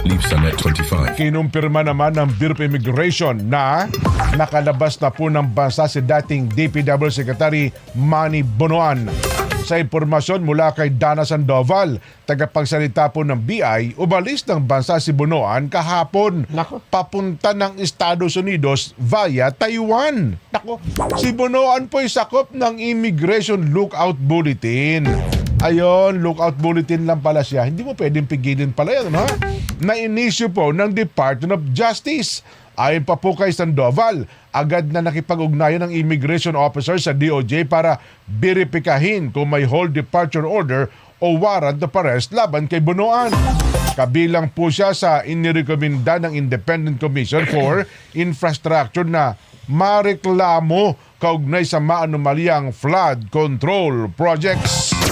Leave sa Net 25. Kinumpirma naman ng Bureau of Immigration na nakalabas na po ng bansa si dating DPW Secretary Manny Bonoan. Sa impormasyon mula kay Dana Sandoval, tagapagsalita po ng BI, umalis ng bansa si Bonoan kahapon. Nako. Papunta ng Estados Unidos via Taiwan. Nako, si Bonoan po ay sakop ng Immigration Lookout Bulletin. Ayon, lookout bulletin lang pala siya. Hindi mo pwedeng pigilin pala yan, ha? Na-inisyu po ng Department of Justice. Ayon pa po kay Sandoval, agad na nakipag-ugnayan ng immigration officer sa DOJ para beripikahin kung may hold departure order o warrant of arrest laban kay Bonoan. Kabilang po siya sa inirekomenda ng Independent Commission for Infrastructure na mareklamo kaugnay sa maanumalyang flood control projects.